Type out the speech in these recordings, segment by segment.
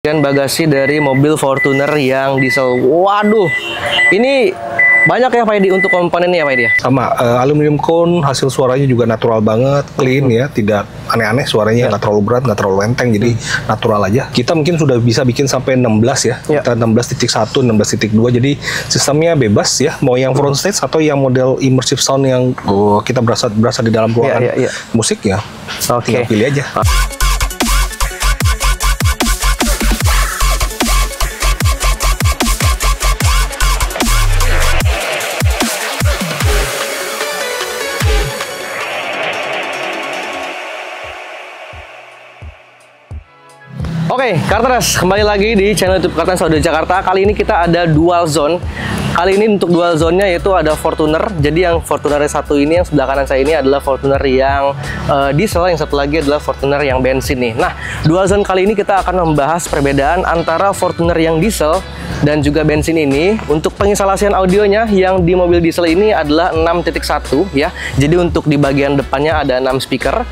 Dan bagasi dari mobil Fortuner yang diesel. Waduh, ini banyak ya Pak Edi untuk komponennya ya Pak Edi ya? Sama, aluminium cone, hasil suaranya juga natural banget, clean ya, tidak aneh-aneh suaranya, nggak terlalu berat, nggak terlalu enteng, jadi natural aja. Kita mungkin sudah bisa bikin sampai 16 ya, kita 16.1, 16.2, jadi sistemnya bebas ya, mau yang front stage atau yang model immersive sound yang kita berasa di dalam ruangan musik ya, tinggal pilih aja. Oke, Karters, kembali lagi di channel YouTube Kartens Audio Jakarta. Kali ini kita ada dual zone. Kali ini untuk dual zone-nya yaitu ada Fortuner. Jadi yang Fortuner satu ini, yang sebelah kanan saya ini adalah Fortuner yang diesel, yang satu lagi adalah Fortuner yang bensin nih. Nah, dual zone kali ini kita akan membahas perbedaan antara Fortuner yang diesel dan juga bensin ini. Untuk penginstalasian audionya yang di mobil diesel ini adalah 6.1 ya. Jadi untuk di bagian depannya ada 6 speaker.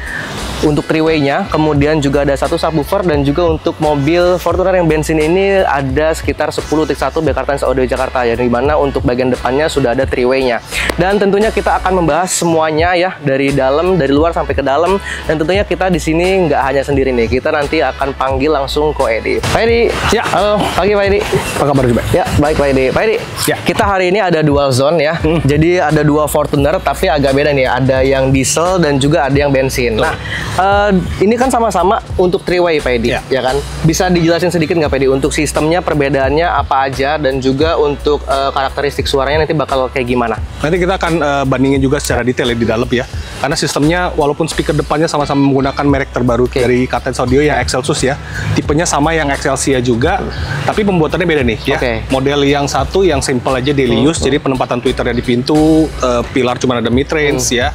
Untuk three-way-nya, kemudian juga ada satu subwoofer, dan juga untuk mobil Fortuner yang bensin ini ada sekitar 10.1 Kartens Audio Jakarta, yang dimana untuk bagian depannya sudah ada three-way-nya. Dan tentunya kita akan membahas semuanya ya, dari dalam, dari luar sampai ke dalam. Dan tentunya kita di sini nggak hanya sendiri nih, kita nanti akan panggil langsung Ko Edi. Pak Edi, ya, halo, pagi Pak Edi. Apa kabar juga? Ya, baik Pak Edi. Pak Edi, ya, kita hari ini ada dual zone ya. Jadi ada dua Fortuner, tapi agak beda nih. Ada yang diesel dan juga ada yang bensin. Nah, ini kan sama-sama untuk three-way Pak Edi, ya kan? Bisa dijelasin sedikit nggak Pak Edi untuk sistemnya, perbedaannya apa aja, dan juga untuk karakteristik suaranya nanti bakal kayak gimana? Nanti kita akan bandingin juga secara detail di dalam ya, karena sistemnya walaupun speaker depannya sama-sama menggunakan merek terbaru dari Kartens Audio yang Excelsus ya, tipenya sama yang Excelsia juga, tapi pembuatannya beda nih ya. Model yang satu yang simple aja daily use, jadi penempatan tweeternya di pintu, pilar cuma ada mid range ya,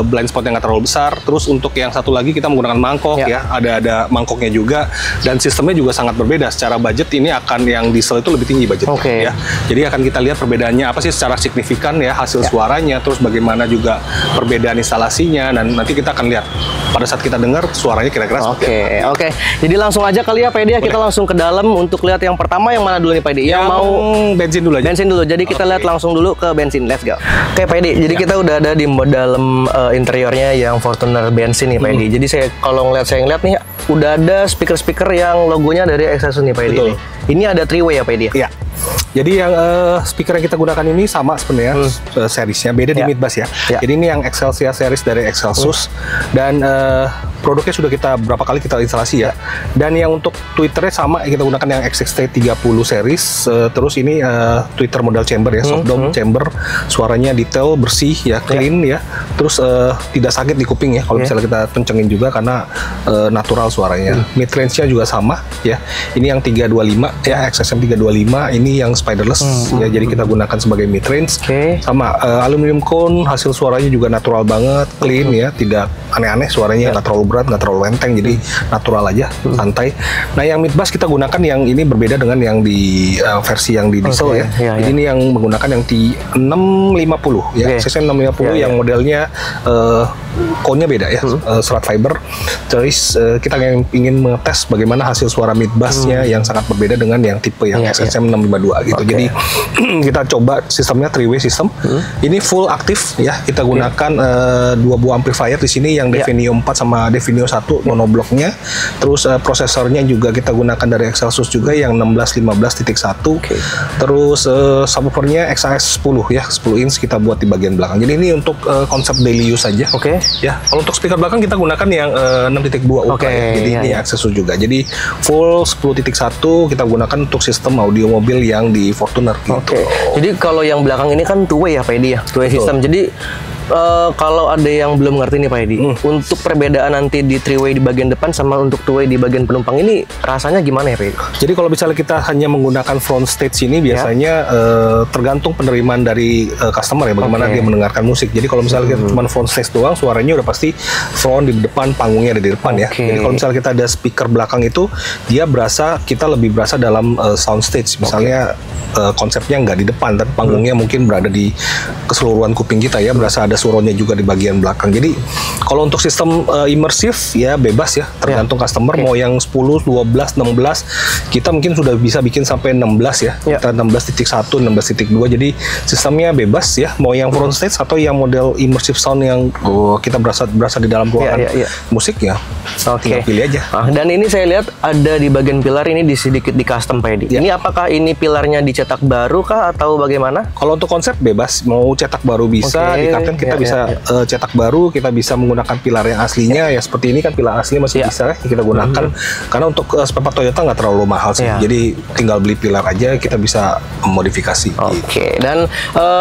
blind spot yang nggak terlalu besar. Terus untuk yang satu lagi kita menggunakan mangkok ya, ada mangkoknya juga, dan sistemnya juga sangat berbeda. Secara budget ini akan yang diesel itu lebih tinggi budgetnya ya. Jadi akan kita lihat perbedaannya apa sih secara signifikan ya, hasil suaranya, terus bagaimana juga perbedaan instalasinya, dan nanti kita akan lihat pada saat kita dengar suaranya kira-kira seperti apa. Oke. Jadi langsung aja kali ya Pak Edi, kita langsung ke dalam untuk lihat yang pertama. Yang mana dulu nih Pak Edi? Yang mau bensin dulu aja. Bensin dulu. Jadi kita lihat langsung dulu ke bensin. Let's go. Oke Pak Edi, jadi kita udah ada di dalam interiornya yang Fortuner bensin nih Pak Edi. Jadi kalau saya ngeliat nih, udah ada speaker-speaker yang logonya dari Excelsus nih Pak Edi. Ini ada three-way ya Pak Edi? Iya. Jadi yang speaker yang kita gunakan ini sama sebenarnya seriesnya, beda di mid bass ya. Jadi ini yang Excelsia series dari Excelsus, dan produknya sudah berapa kali kita instalasi ya. Dan yang untuk tweeternya sama, kita gunakan yang XXT30 series. Terus ini tweeter model chamber ya, soft dome chamber, suaranya detail, bersih ya, clean ya. Terus tidak sakit di kuping ya kalau misalnya kita kencengin juga, karena natural suaranya. Mid range-nya juga sama ya. Ini yang 325 ya, XSM 325, ini yang spiderless ya, jadi kita gunakan sebagai mid range. Sama, aluminium cone, hasil suaranya juga natural banget, clean ya, tidak aneh-aneh suaranya, nggak terlalu berat, nggak terlalu enteng, jadi natural aja, santai. Nah, yang mid bass kita gunakan yang ini berbeda dengan yang di versi yang di diesel ya. Jadi ini yang menggunakan yang T650 ya, XSM 650 yang modelnya cone-nya beda ya, serat fiber. Terus kita ingin mengetes bagaimana hasil suara mid bass-nya yang sangat berbeda dengan yang tipe yang XSM 652 gitu. Jadi kita coba sistemnya three-way system. Ini full aktif ya. Kita gunakan dua buah amplifier di sini, yang Devenio 4 sama Devenio 1 monobloknya. Terus prosesornya juga kita gunakan dari Excelsus juga yang 1615.1. Terus subwoofernya XAS 10 ya, 10 inch kita buat di bagian belakang. Jadi ini untuk konsep daily use saja. Ya, kalau untuk speaker belakang kita gunakan yang 6.2 Ultra ya. Jadi ini Excelsus juga. Jadi full 10.1 kita gunakan untuk sistem audio mobil yang di Fortuner gitu. Jadi kalau yang belakang ini kan two-way ya Pak Edi ya, two-way system. Jadi kalau ada yang belum ngerti nih Pak Edi, untuk perbedaan nanti di three-way di bagian depan sama untuk two-way di bagian penumpang ini rasanya gimana ya Pak Edi? Jadi kalau misalnya kita hanya menggunakan front stage ini biasanya tergantung penerimaan dari customer ya, bagaimana dia mendengarkan musik. Jadi kalau misalnya kita cuma front stage doang, suaranya udah pasti front di depan, panggungnya ada di depan ya. Jadi kalau misalnya kita ada speaker belakang itu, kita lebih berasa dalam sound stage. Misalnya konsepnya nggak di depan, tapi panggungnya mungkin berada di keseluruhan kuping kita ya, berasa ada suronnya juga di bagian belakang. Jadi kalau untuk sistem imersif ya bebas ya, tergantung customer mau yang 10, 12, 16. Kita mungkin sudah bisa bikin sampai 16 ya. Kita 16.1, 16.2. Jadi sistemnya bebas ya. Mau yang front stage atau yang model immersive sound yang kita berasa di dalam ruangan musik ya. Tinggal pilih aja. Dan ini saya lihat ada di bagian pilar ini sedikit di custom Pak Edi. Ini apakah ini pilarnya dicetak baru kah atau bagaimana? Kalau untuk konsep bebas, mau cetak baru bisa, di Kapten kita bisa cetak baru, kita bisa menggunakan pilar yang aslinya ya seperti ini kan pilar asli masih bisa kita gunakan karena untuk spare part Toyota nggak terlalu mahal sih. Jadi tinggal beli pilar aja kita bisa modifikasi. Dan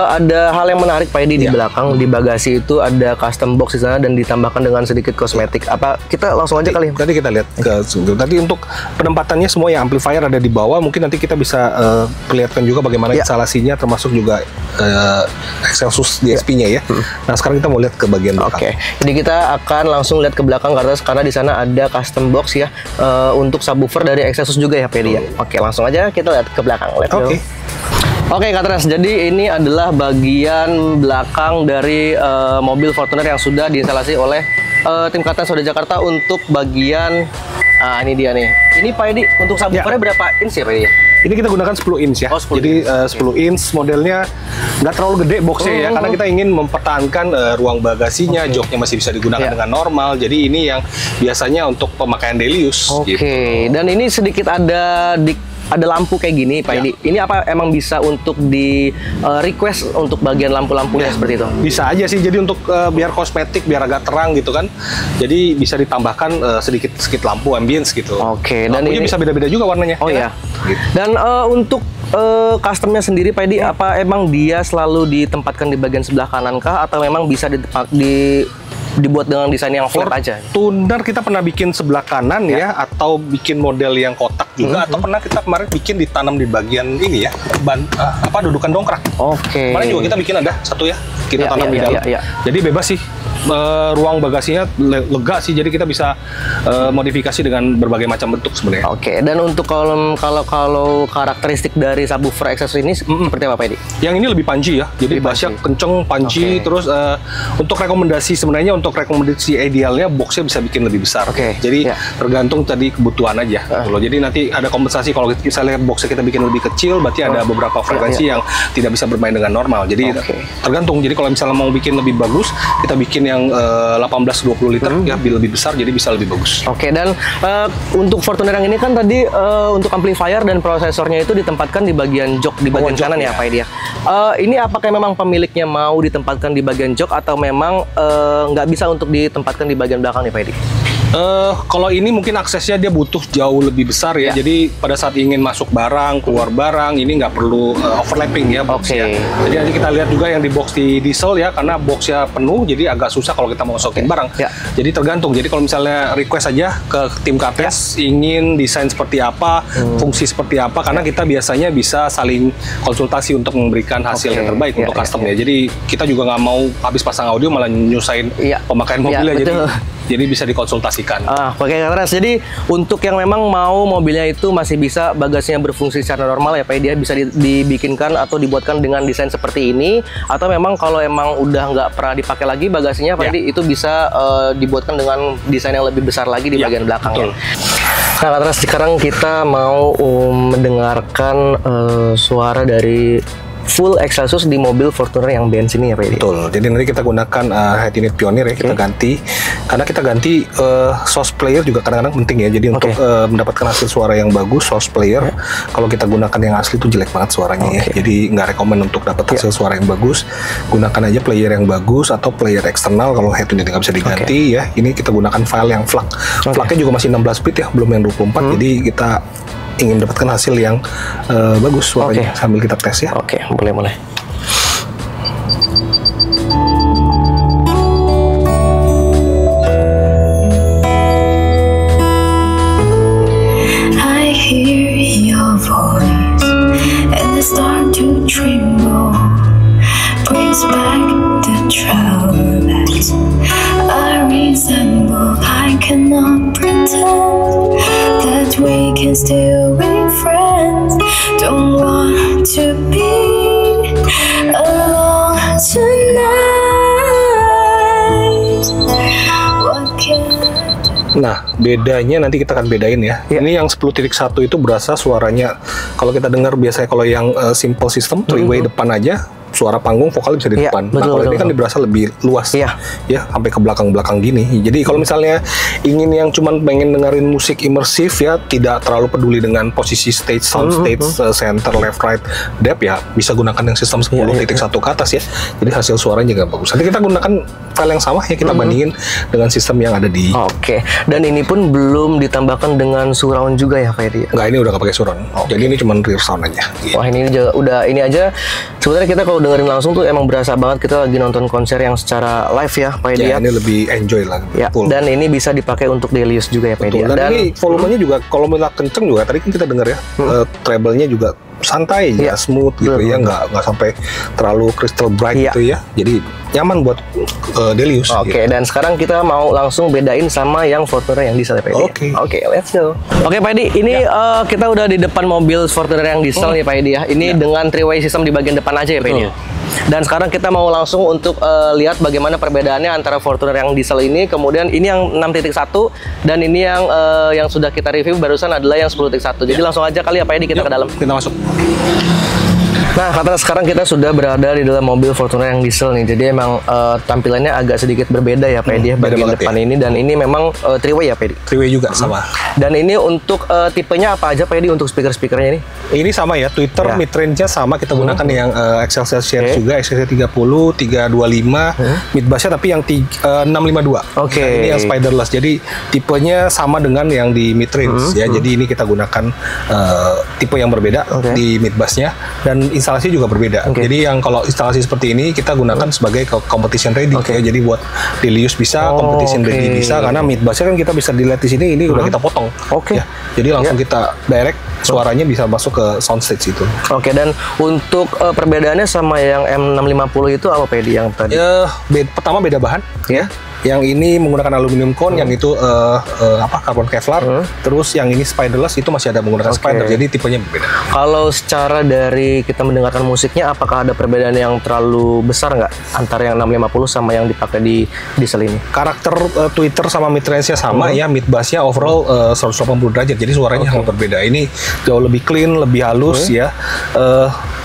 ada hal yang menarik Pak Edi di belakang di bagasi itu ada custom box di sana dan ditambahkan dengan sedikit kosmetik. Apa kita langsung aja kali? Tadi kita lihat ke tadi untuk penempatannya semua yang amplifier ada di bawah. Mungkin nanti kita bisa perlihatkan juga bagaimana instalasinya termasuk juga Excelsus DSP-nya ya. Nah sekarang kita mau lihat ke bagian belakang. Jadi kita akan langsung lihat ke belakang karena di sana ada custom box ya untuk subwoofer dari Excelsus juga ya Pak Edi ya. Langsung aja kita lihat ke belakang. Oke Katras, jadi ini adalah bagian belakang dari mobil Fortuner yang sudah diinstalasi oleh tim Katras Audio Jakarta untuk bagian ini dia nih. Ini Pak Edi untuk subwoofernya berapa inch ya Pak Edi? Ini kita gunakan 10 inch ya. 10 jadi 10 inch modelnya nggak terlalu gede boxnya ya, karena kita ingin mempertahankan ruang bagasinya, joknya masih bisa digunakan dengan normal. Jadi ini yang biasanya untuk pemakaian daily use. Dan ini sedikit ada lampu kayak gini Pak Edi. Ini apa emang bisa untuk di request untuk bagian lampu-lampunya seperti itu? Bisa aja sih. Jadi untuk biar kosmetik, biar agak terang gitu kan. Jadi bisa ditambahkan sedikit lampu ambience gitu. Dan lampunya bisa beda-beda juga warnanya. Gitu. Dan untuk customnya sendiri Pak Edi, apa emang dia selalu ditempatkan di bagian sebelah kanan kah atau memang bisa dibuat dengan desain yang flat aja? Fortuner kita pernah bikin sebelah kanan ya, atau bikin model yang kotak juga, atau pernah kita kemarin bikin ditanam di bagian ini ya, dudukan dongkrak. Kemarin juga kita bikin ada satu ya, kita tanam di dalam. Jadi bebas sih, ruang bagasinya lega sih, jadi kita bisa modifikasi dengan berbagai macam bentuk sebenarnya. Dan untuk kalau karakteristik dari subwoofer Excelsus ini seperti apa Pak Edi? Yang ini lebih punchy ya, jadi bassnya kenceng, punchy. Terus untuk rekomendasi sebenarnya untuk rekomendasi idealnya boxnya bisa bikin lebih besar. Jadi tergantung tadi kebutuhan aja. Jadi nanti ada kompensasi kalau misalnya boxnya kita bikin lebih kecil, berarti ada beberapa frekuensi yang tidak bisa bermain dengan normal. Jadi tergantung. Jadi kalau misalnya mau bikin lebih bagus, kita bikin yang 18-20 liter ya, lebih besar, jadi bisa lebih bagus. Dan untuk Fortuner yang ini kan tadi untuk amplifier dan prosesornya itu ditempatkan di bagian jok di bagian kanan ya Pak Edi ya. Ini apakah memang pemiliknya mau ditempatkan di bagian jok atau memang nggak bisa untuk ditempatkan di bagian belakang nih Pak Edi? Kalau ini mungkin aksesnya dia butuh jauh lebih besar ya. Jadi pada saat ingin masuk barang, keluar barang, ini nggak perlu overlapping ya boxnya. Jadi nanti kita lihat juga yang di box di diesel ya, karena boxnya penuh, jadi agak susah kalau kita mau masukin barang. Jadi tergantung. Jadi kalau misalnya request aja ke tim Kapten ingin desain seperti apa, fungsi seperti apa, karena kita biasanya bisa saling konsultasi untuk memberikan hasil yang terbaik untuk custom ya. Jadi kita juga nggak mau habis pasang audio malah nyusahin pemakaian mobilnya. Jadi bisa dikonsultasikan. Katras. Jadi untuk yang memang mau mobilnya itu masih bisa bagasinya berfungsi secara normal ya Pak, dia bisa dibikinkan atau dibuatkan dengan desain seperti ini, atau memang kalau emang udah nggak pernah dipakai lagi bagasinya Pak, itu bisa dibuatkan dengan desain yang lebih besar lagi di bagian belakangnya. Nah Katras, sekarang kita mau mendengarkan suara dari full Excelsus di mobil Fortuner yang bensin ini ya Pak. Betul. Jadi nanti kita gunakan head unit Pioneer ya, kita ganti. Karena kita ganti source player juga kadang-kadang penting ya. Jadi untuk mendapatkan hasil suara yang bagus, source player kalau kita gunakan yang asli itu jelek banget suaranya ya. Jadi nggak rekomend untuk dapat hasil suara yang bagus. Gunakan aja player yang bagus atau player eksternal kalau head unit nggak bisa diganti ya. Ini kita gunakan file yang FLAC. FLAC-nya juga masih 16 bit ya, belum yang 24. Jadi kita ingin mendapatkan hasil yang bagus suaranya sambil kita tes ya. Boleh. I hear your voice and I start to tremble, brings back the travel bags I resemble. I cannot pretend that we can still be friends. Don't want to be alone tonight. Nah, bedanya nanti kita akan bedain ya. Ini yang 10.1 itu berasa suaranya, kalau kita dengar biasanya kalau yang simple system, 3-way depan aja, suara panggung vokal bisa di depan. Nah, kalau ini kan berasa lebih luas, ya sampai ke belakang-belakang gini. Jadi kalau misalnya ingin yang cuman pengen dengerin musik imersif ya, tidak terlalu peduli dengan posisi stage, sound stage, center, left, right, depth ya, bisa gunakan yang sistem 10.1 ke atas ya. Jadi hasil suaranya juga bagus. Nanti kita gunakan file yang sama ya, kita bandingin dengan sistem yang ada di. Oke. Dan ini pun belum ditambahkan dengan surround juga ya, Pak Edi? Nggak, ini udah nggak pakai surround. Jadi ini cuma rear sound aja. Wah, ini udah ini aja. Sebenarnya kita kalau dengerin langsung tuh emang berasa banget kita lagi nonton konser yang secara live ya, Pak Edi. Ya, ini lebih enjoy lah. Ya, dan ini bisa dipakai untuk daily use juga ya, Pak Edi. Dan ini volumenya juga kalau misalnya kenceng juga, tadi kan kita dengar ya, treble-nya juga santai ya, smooth gitu ya, nggak sampai terlalu crystal bright gitu ya. Jadi nyaman buat daily use. Oke, gitu. dan sekarang kita mau langsung bedain sama yang Fortuner yang diesel ya, Pak Edi. Oke, let's go. Oke, Pak Edi, ini kita udah di depan mobil Fortuner yang diesel nih, Pak Edi ya. Ini dengan 3-way system di bagian depan aja ya, Pak Edi. Dan sekarang kita mau langsung untuk lihat bagaimana perbedaannya antara Fortuner yang diesel ini, kemudian ini yang 6.1 dan ini yang sudah kita review barusan adalah yang 10.1. Jadi langsung aja kali ya, Pak Edi, kita ke dalam. Kita masuk. Nah, karena sekarang kita sudah berada di dalam mobil Fortuner yang diesel nih. Jadi emang tampilannya agak sedikit berbeda ya, Pak Edi, bagian depan ini. Dan ini memang 3-way ya, Pak Edi? 3-way juga sama. Dan ini untuk tipenya apa aja, Pak Edi, untuk speaker-speakernya ini? Ini sama ya, Twitter mid-range-nya sama. Kita gunakan yang Excelsior series juga, Excelsior 30, 325, mid-bass-nya tapi yang 652. Oke. Nah, ini yang Spiderless. Jadi tipenya sama dengan yang di mid-range ya. Jadi ini kita gunakan tipe yang berbeda di mid-bass-nya. Dan instalasi juga berbeda. Jadi yang kalau instalasi seperti ini kita gunakan sebagai competition ready ya. Jadi buat daily use bisa, competition ready bisa, karena mid bass-nya kan kita bisa dilihat di sini, ini udah kita potong. Ya. Jadi langsung kita direct suaranya bisa masuk ke soundstage itu. Oke, dan untuk perbedaannya sama yang M650 itu apa, Pak Edi, yang tadi? Pertama beda bahan ya. Yang ini menggunakan aluminium cone, yang itu karbon Kevlar. Terus yang ini Spiderless itu masih ada menggunakan spider, jadi tipenya berbeda. Kalau secara dari kita mendengarkan musiknya, apakah ada perbedaan yang terlalu besar nggak antara yang 650 sama yang dipakai di diesel ini? Karakter Twitter sama mid-range-nya sama ya, mid bass-nya overall 180 derajat, jadi suaranya sangat berbeda. Ini jauh lebih clean, lebih halus ya.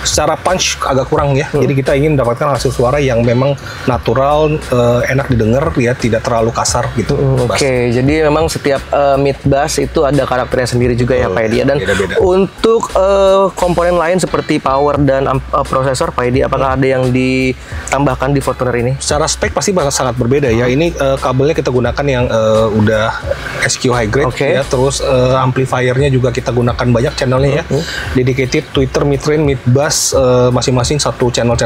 Secara punch agak kurang ya. Jadi kita ingin mendapatkan hasil suara yang memang natural, enak didengar ya, tidak terlalu kasar gitu. Oke, jadi memang setiap mid bass itu ada karakternya sendiri juga ya, Pak Edi. Dan beda-beda. Untuk komponen lain seperti power dan prosesor, Pak Edi, apakah ada yang ditambahkan di Fortuner ini? Secara spek pasti sangat berbeda ya. Ini kabelnya kita gunakan yang udah SQ high grade ya. Terus amplifiernya juga kita gunakan banyak channelnya ya. Dedicated, Twitter, mid-range, mid bass, masing-masing satu channel,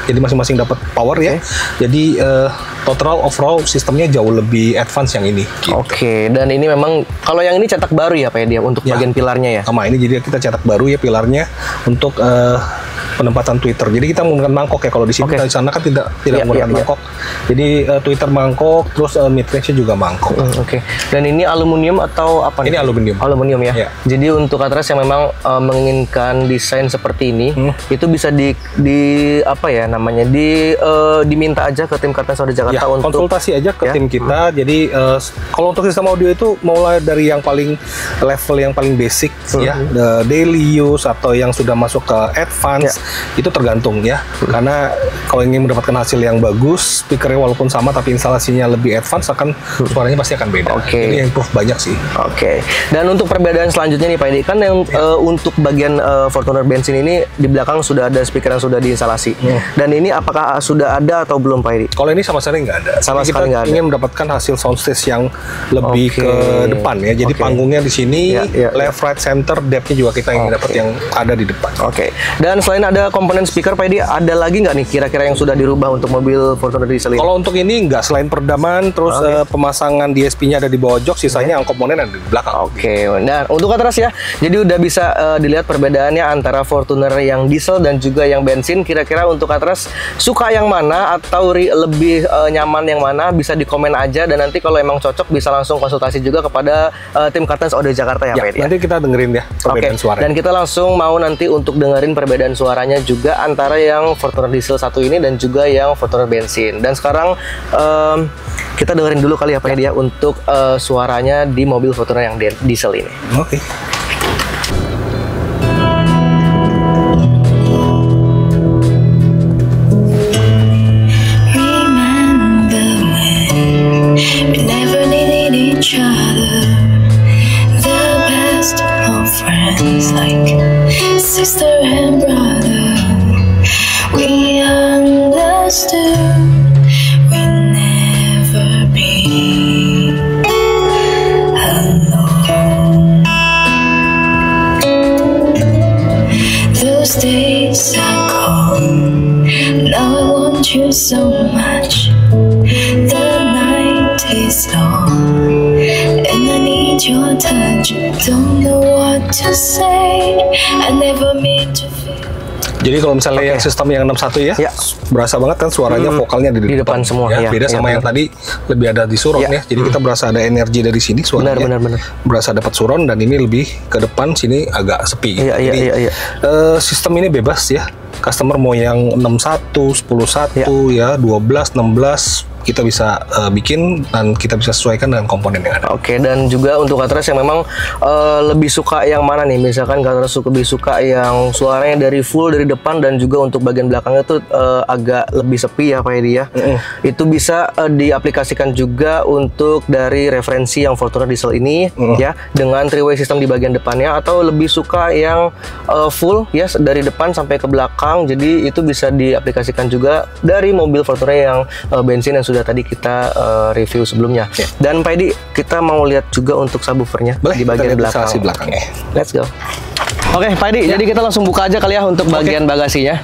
jadi masing-masing dapat power ya. Jadi total overall sistemnya jauh lebih advance yang ini gitu. Oke, dan ini memang kalau yang ini cetak baru ya, Pak Edi, untuk bagian pilarnya ya? Sama, ini jadi kita cetak baru ya pilarnya untuk penempatan Twitter. Jadi kita menggunakan mangkok ya. Kalau di sini di sana kan tidak menggunakan mangkok. Jadi Twitter mangkok, terus mid-range-nya juga mangkok. Oke. Dan ini aluminium atau apa? Ini aluminium. Aluminium ya. Jadi untuk Atras yang memang menginginkan desain seperti ini, itu bisa apa ya namanya, diminta aja ke tim Kartens Audio Jakarta untuk konsultasi aja ke tim kita. Jadi kalau untuk sistem audio itu mulai dari yang paling level yang paling basic ya, daily use atau yang sudah masuk ke advance, itu tergantung ya. Karena kalau ingin mendapatkan hasil yang bagus, speakernya walaupun sama tapi instalasinya lebih advance, suaranya pasti akan beda. Ini yang improve banyak sih. Dan untuk perbedaan selanjutnya nih, Pak Edi, kan yang untuk bagian Fortuner bensin ini di belakang sudah ada speaker yang sudah diinstalasi. Dan ini apakah sudah ada atau belum, Pak Edi? Kalau ini sama sekali nggak ada. Sama sekali nggak ada. Ingin mendapatkan hasil soundstage yang lebih ke depan ya. Jadi panggungnya di sini, left, right, center, depth-nya juga kita ingin dapat yang ada di depan. Dan selain ada komponen speaker, Pak Edi, ada lagi nggak nih kira-kira yang sudah dirubah untuk mobil Fortuner diesel ini? Kalau untuk ini nggak, selain peredaman, terus pemasangan DSP-nya ada di bawah jok, sisanya yang komponen ada di belakang. Nah, untuk Atras ya, jadi udah bisa dilihat perbedaannya antara Fortuner yang diesel dan juga yang bensin. Kira-kira untuk Atras suka yang mana atau lebih nyaman yang mana, bisa di komen aja. Dan nanti kalau emang cocok bisa langsung konsultasi juga kepada tim Kartens Audio Jakarta ya, Pak Edi. Nanti kita dengerin ya perbedaan suara. Dan kita langsung mau nanti untuk dengerin perbedaan suara suaranya juga antara yang Fortuner diesel satu ini dan juga yang Fortuner bensin. Dan sekarang kita dengerin dulu kali ya Pak Edi ya untuk suaranya di mobil Fortuner yang diesel ini. Oke. We never needed each other, the best of friends, like sister and brother. We understood we'd never be alone. Those days are gone, now I want you so much. The night is long and I need your touch. Don't know what to say, I never mean to feel. Jadi kalau misalnya yang sistem yang 61 ya, berasa banget kan suaranya vokalnya di depan semua ya. Beda sama yang tadi lebih ada di surround ya. Jadi kita berasa ada energi dari sini suaranya. Benar. Berasa dapat surround, dan ini lebih ke depan, sini agak sepi. Jadi sistem ini bebas ya. Customer mau yang 61, 10.1 ya, 12, 16 kita bisa bikin dan kita bisa sesuaikan dengan komponen yang ada. Oke, dan juga untuk Katras yang memang lebih suka yang mana nih? Misalkan Katras lebih suka yang suaranya dari full dari depan dan juga untuk bagian belakangnya tuh agak lebih sepi ya Pak Edi ya. Itu bisa diaplikasikan juga untuk dari referensi yang Fortuner diesel ini ya, dengan three-way system di bagian depannya, atau lebih suka yang full ya dari depan sampai ke belakang. Jadi itu bisa diaplikasikan juga dari mobil Fortuner yang bensin yang sudah tadi kita review sebelumnya. Dan Pak Edi, kita mau lihat juga untuk subwoofernya di bagian belakangnya. Let's go. Oke, Pak Edi, jadi kita langsung buka aja kali ya untuk bagian bagasinya.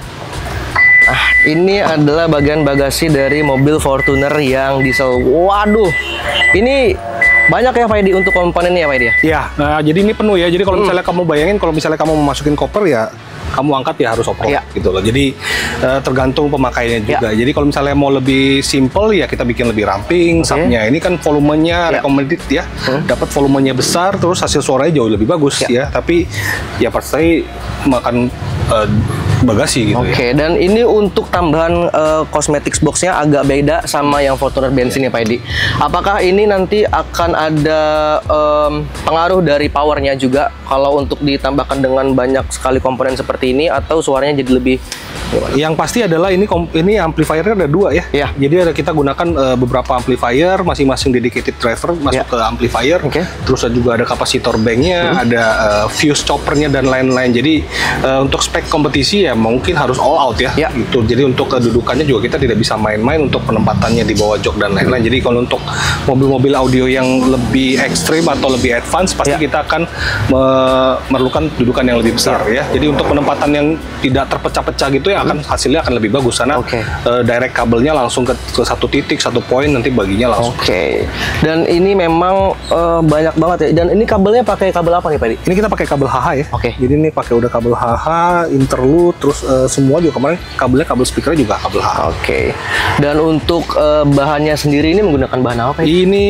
Ini adalah bagian bagasi dari mobil Fortuner yang diesel. Waduh, ini banyak ya Pak Edi untuk komponennya ya Pak Edi ya? Iya, nah, jadi ini penuh ya. Jadi kalau misalnya kamu bayangin, kalau misalnya kamu mau masukin koper ya, kamu angkat ya harus off-road gitu loh. Jadi tergantung pemakaiannya juga. Jadi kalau misalnya mau lebih simple ya kita bikin lebih ramping. Subnya ini kan volumenya recommended ya. Dapat volumenya besar, terus hasil suaranya jauh lebih bagus ya. Tapi ya pasti makan bagasi gitu ya. Oke, dan ini untuk tambahan cosmetics boxnya agak beda sama yang Fortuner bensin ya Pak Edi. Apakah ini nanti akan ada pengaruh dari powernya juga kalau untuk ditambahkan dengan banyak sekali komponen seperti ini, atau suaranya jadi lebih? Yang pasti adalah ini amplifiernya ada dua ya. Jadi kita gunakan beberapa amplifier, masing-masing dedicated driver masuk ke amplifier. Terus juga ada kapasitor banknya, ada fuse choppernya dan lain-lain. Jadi untuk spek kompetisi ya mungkin harus all out ya. Gitu. Jadi untuk kedudukannya juga kita tidak bisa main-main untuk penempatannya di bawah jok dan lain-lain. Jadi kalau untuk mobil-mobil audio yang lebih ekstrim atau lebih advance, pasti kita akan memerlukan dudukan yang lebih besar ya. Jadi untuk penempatan yang tidak terpecah-pecah gitu ya, akan hasilnya akan lebih bagus karena direct kabelnya langsung ke satu titik, satu poin, nanti baginya langsung. Dan ini memang banyak banget ya. Dan ini kabelnya pakai kabel apa nih Pak Edi? Ini kita pakai kabel HH ya. Jadi ini pakai udah kabel HH, interlude, terus semua juga kemarin kabel speakernya juga kabel HH. Dan untuk bahannya sendiri ini menggunakan bahan apa Pak Edi? Ini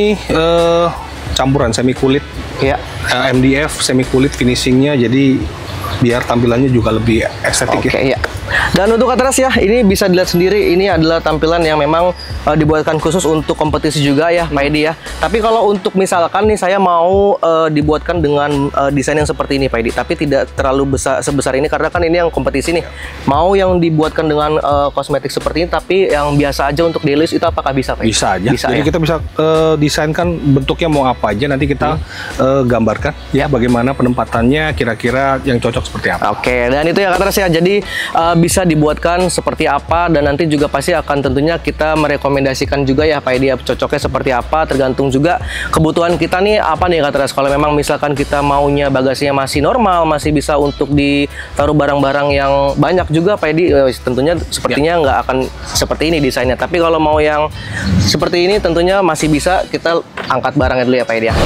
campuran semi kulit. MDF semi kulit finishingnya, jadi biar tampilannya juga lebih estetik ya. Dan untuk Katras ya, ini bisa dilihat sendiri, ini adalah tampilan yang memang dibuatkan khusus untuk kompetisi juga ya Pak Edi ya. Tapi kalau untuk misalkan nih saya mau dibuatkan dengan desain yang seperti ini Pak Edi, tapi tidak terlalu sebesar ini karena kan ini yang kompetisi nih. Mau yang dibuatkan dengan kosmetik seperti ini tapi yang biasa aja untuk daily use, itu apakah bisa Pak Edi? Bisa aja. Jadi kita bisa desainkan bentuknya mau apa aja, nanti kita gambarkan ya bagaimana penempatannya kira-kira yang cocok seperti apa. Dan itu ya Katras ya. Jadi bisa dibuatkan seperti apa, dan nanti juga pasti akan tentunya kita merekomendasikan juga ya Pak Edi cocoknya seperti apa, tergantung juga kebutuhan kita nih apa nih Katras. Kalau memang misalkan kita maunya bagasinya masih normal, masih bisa untuk ditaruh barang-barang yang banyak juga Pak Edi, tentunya sepertinya nggak akan seperti ini desainnya. Tapi kalau mau yang seperti ini tentunya masih bisa kita angkat barangnya dulu ya Pak Edi ya.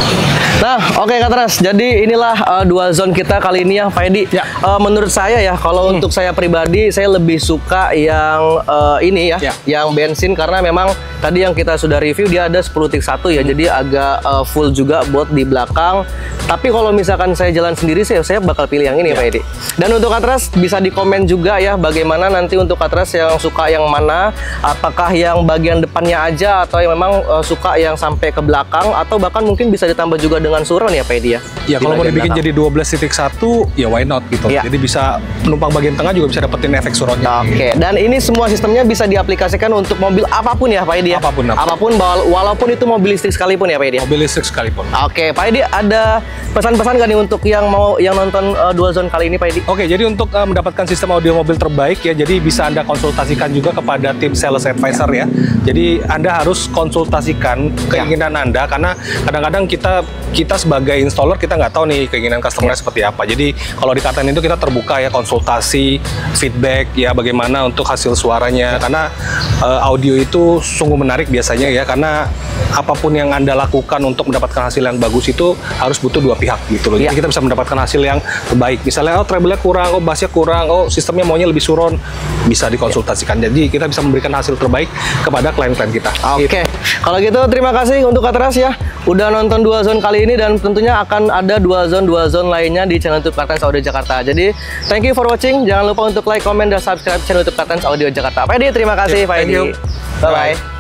Nah Katras, jadi inilah dual zone kita kali ini ya Pak Edi. Menurut saya ya, kalau untuk saya pribadi Jadi saya lebih suka yang ini ya, yang bensin, karena memang tadi yang kita sudah review dia ada 10.1 ya, jadi agak full juga buat di belakang. Tapi kalau misalkan saya jalan sendiri saya bakal pilih yang ini ya Pak Edi. Dan untuk Katras bisa di komen juga ya, bagaimana nanti untuk Katras yang suka yang mana, apakah yang bagian depannya aja atau yang memang suka yang sampai ke belakang, atau bahkan mungkin bisa ditambah juga dengan surround ya Pak Edi ya. Ya kalau mau dibikin jadi 12.1 ya why not gitu. Jadi bisa penumpang bagian tengah juga bisa dapetin efek surroundnya. Oke, dan ini semua sistemnya bisa diaplikasikan untuk mobil apapun ya Pak Edi ya. Apapun walaupun itu mobil listrik sekalipun ya Pak Edi. Mobil listrik sekalipun. Oke, Pak Edi ada pesan-pesan nggak nih untuk yang mau nonton Dual Zone kali ini Pak Edi? Oke, jadi untuk mendapatkan sistem audio mobil terbaik ya, jadi bisa Anda konsultasikan juga kepada tim sales advisor ya. Jadi Anda harus konsultasikan keinginan Anda, karena kadang-kadang kita sebagai installer kita nggak tahu nih keinginan customer seperti apa. Jadi kalau di Kartan itu kita terbuka ya, konsultasi, feedback ya, bagaimana untuk hasil suaranya, karena audio itu sungguh menarik biasanya ya, karena apapun yang Anda lakukan untuk mendapatkan hasil yang bagus itu harus butuh dua pihak gitu loh. Jadi kita bisa mendapatkan hasil yang terbaik. Misalnya treble-nya kurang, bass-nya kurang, sistemnya maunya lebih surround, bisa dikonsultasikan. Jadi kita bisa memberikan hasil terbaik kepada klien-klien kita. Oke. Kalau gitu terima kasih untuk Katras ya udah nonton Dual Zone kali ini, dan tentunya akan ada Dual Zone lainnya di channel YouTube Kartens Audio Jakarta. Jadi thank you for watching. Jangan lupa untuk like, comment, dan subscribe channel YouTube Kartens Audio Jakarta. Pak Edi, terima kasih Pak Edi. Bye bye.